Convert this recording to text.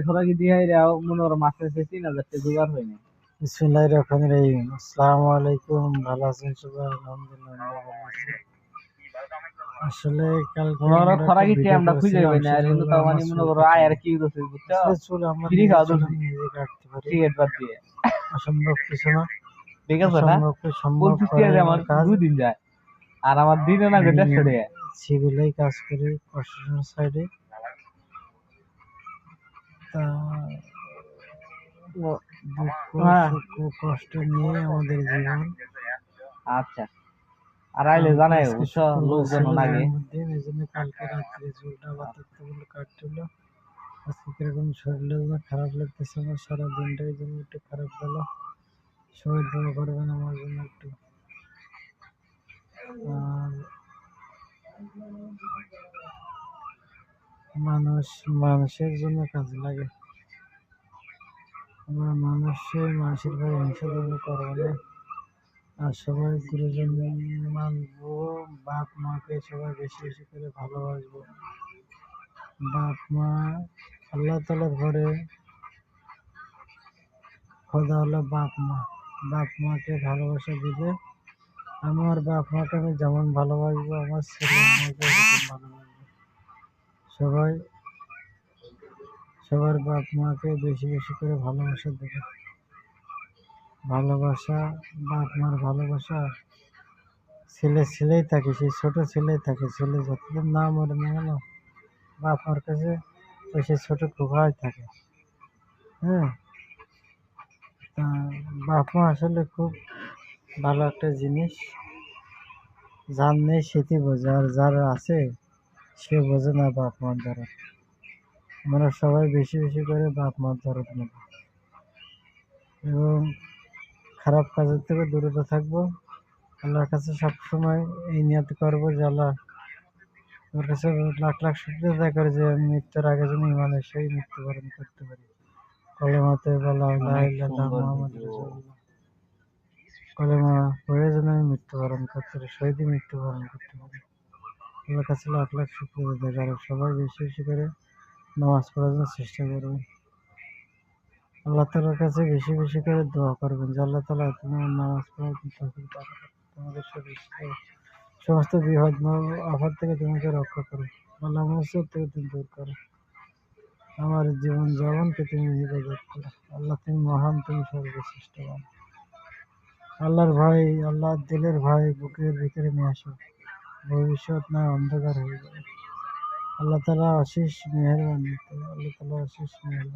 খোরাকি দিয়ে মনে করো মাসে 3,000 টাকা জোগাড় হয় না। বিসমিল্লাহির রহমানির রহিম। আসসালামু আলাইকুম। ভালো আছেন সবাই? আলহামদুলিল্লাহ আমরা ভালো আছি। আসলে কালকে মনে করো আমরা একটা খোরাকি ভিডিও আমরা খুঁজে করেছিলাম, পাই না, আর সেটা কিন্তু হলো তাও আমার মানে মনে চুল করো কাটা আয় আর নিয়ে। কি করছে বুঝছো, আসলে চুল আমরা বিড়ি নিজের খাওয়া চুল দোষ আমি নিজে কাটতে পারি, সিগারেট বাদ দিয়ে। অসম্ভব কিছু না। ঠিক আছে না, অসম্ভবকে সম্ভব বলছিস করাই যে আমার আমার কাজ। 2 দিন যায়, আর আমার দিনে না আমি 150 টাকা। সিভিলেই কাজ করি, প্রশাসন সাইডে। তা দুঃখ হ্যাঁ সুখ কষ্ট নিয়ে আমাদের জীবন। আচ্ছা, আর আইলে কালকে জানাই আজকে বুঝছো, শুক্রবার লোকজন ছিল লাগে। জন্মদিন, এই জন্য কালকে রাত্রে চুলটা বাঁধাতে বলে কাটছিল। আজকে কিরকম শরীরটা যেন খারাপ লাগতেছে আমার, সারা দিনটাই যেন একটু খারাপ গেল। সবাই দোয়া করবেন আমার জন্য একটু। আর মানুষের জন্য কাজে লাগে। আমরা মানুষের ভাই হিংসা ধর্ম করবো না। আর সবাই গুরুজন মানবো, বাপ মাকে সবাই বেশি বেশি করে ভালোবাসবো। বাপ মা আল্লাহ তাআলার ঘরে খোদা হলো বাপ মা। বাপ মাকে ভালোবাসা দিলে আমার বাপ মাকে আমি যেমন ভালোবাসবো, আমার ছেলে মেয়েকে সেরকম ভালোবাসবো। সবাই সবার বাপ মাকে বেশি বেশি করে ভালোবাসা দেবে। ভালোবাসা, বাপ মার ভালোবাসা ছেলেই থাকে, সেই ছোট ছেলেই থাকে। ছেলে যতদিন না মরে না গেল, বাপ মার কাছে ওই সেই ছোট খোকাই থাকে। হ্যাঁ, তা বাপ মা আসলে খুব ভালো একটা জিনিস। যার নেই সেটি বোঝে, আর যার আছে সে বোঝে না বাপ মার দরদ। আমরা সবাই বেশি বেশি করে বাপ মার দরদ নেব এবং খারাপ কাজের থেকে দূরত থাকবো। আল্লাহর কাছে সবসময় এই নিয়ত করবো যে আল্লাহ, ওর কাছে লাখ লাখ শুকরিয়া আদায় করে যে আমি মৃত্যুর আগে যেন ইমানের সহিত মৃত্যুবরণ করতে পারি। কলেমাতে বলা লা ইলাহা অনেক ইল্লাল্লাহ সুন্দর মুহাম্মাদুর ভিডিও। রাসূলুল্লাহ, কলেমা পড়ে যেন আমি মৃত্যুবরণ করতে পারি, শহীদই মৃত্যুবরণ করতে পারি। আল্লাহর কাছে লাখ লাখ শুকরিয়া আদায় করে সবাই বেশি বেশি করে নামাজ পড়ার জন্য চেষ্টা করবেন। আল্লাহ তাআলার কাছে বেশি বেশি করে দোয়া করবেন যে আল্লাহ তাআলা তুমি আমার নামাজ পড়ার তৌফিক দান করো, তোমাদের সমস্ত বিপদ আপদ থেকে তোমাকে রক্ষা করো, বালা মুসিবত থেকে তুমি দূর করো, আমার জীবন যাপনকে তুমি হেফাজত করো। আল্লাহ তুমি মহান, তুমি সর্বশ্রেষ্ঠবান। আল্লাহর ভয়, আল্লাহর দিলের ভয় বুকের ভিতরে নিয়ে আসো, ভবিষ্যৎ না অন্ধকার হয়ে যাবে। আল্লাহ তাআলা অশেষ মেহেরবান, আল্লাহ তাআলা অশেষ মেহেরবান।